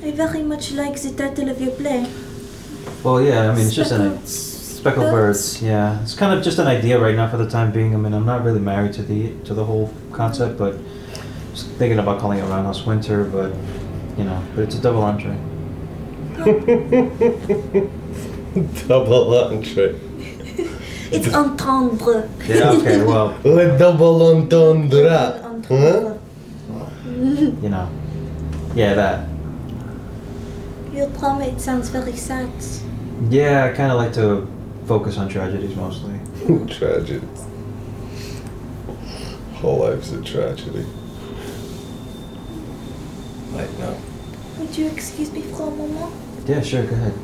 I very much like the title of your play. Well, yeah, I mean, it's just Speckled Birds. Yeah, it's kind of just an idea right now for the time being. I mean, I'm not really married to the whole concept, but just thinking about calling it Roundhouse Winter. But you know, but it's a double entree. Double entree. It's entendre. Yeah. Okay. Well. Le double entendre. Huh? You know. Yeah, that. Your drama, it sounds very sad. Yeah, I kind of like to focus on tragedies mostly. Tragedies. Whole life's a tragedy. Like no. Would you excuse me for a moment? Yeah, sure. Go ahead.